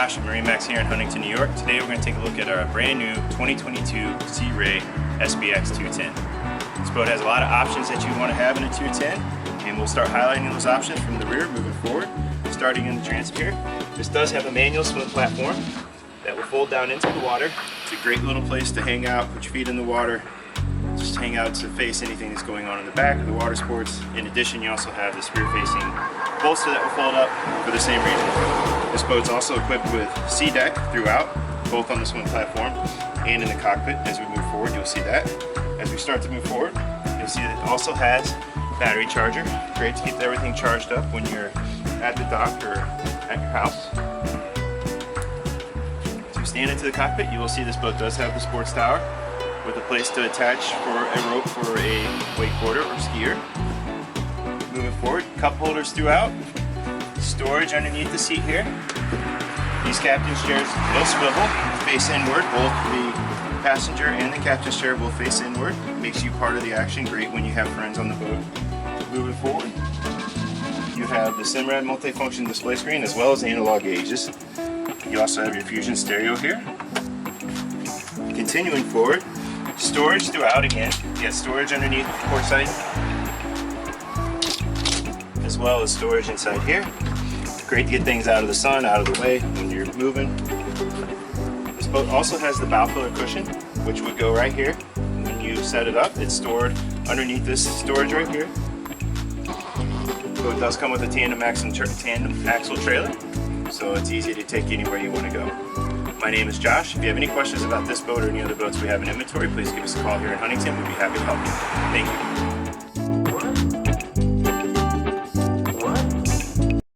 Josh at MarineMax here in Huntington, New York. Today we're going to take a look at our brand new 2022 Sea Ray SPX 210. This boat has a lot of options that you want to have in a 210, and we'll start highlighting those options from the rear moving forward. Starting in the transom here, this does have a manual swim platform that will fold down into the water. It's a great little place to hang out, put your feet in the water, just hang out to face anything that's going on in the back of the water sports. In addition, you also have this rear-facing bolster that will fold up for the same reason. This boat's also equipped with sea deck throughout, both on the swim platform and in the cockpit. As we move forward, you'll see that. As we start to move forward, you'll see that it also has battery charger. Great to keep everything charged up when you're at the dock or at your house. To stand into the cockpit, you will see this boat does have the sports tower with a place to attach for a rope for a wakeboarder or skier. Moving forward, cup holders throughout, storage underneath the seat here. These captain's chairs will swivel, face inward. Both the passenger and the captain's chair will face inward. Makes you part of the action. Great when you have friends on the boat. Moving forward, you have the Simrad multifunction display screen as well as analog gauges. You also have your Fusion stereo here. Continuing forward, storage throughout again. You got storage underneath the port side, as well as storage inside here. Great to get things out of the sun, out of the way when you're moving. This boat also has the bow pillar cushion, which would go right here. When you set it up, it's stored underneath this storage right here. The boat does come with a tandem axle trailer, so it's easy to take anywhere you want to go. My name is Josh. If you have any questions about this boat or any other boats we have in inventory, please give us a call here in Huntington. We'd be happy to help you. Thank you.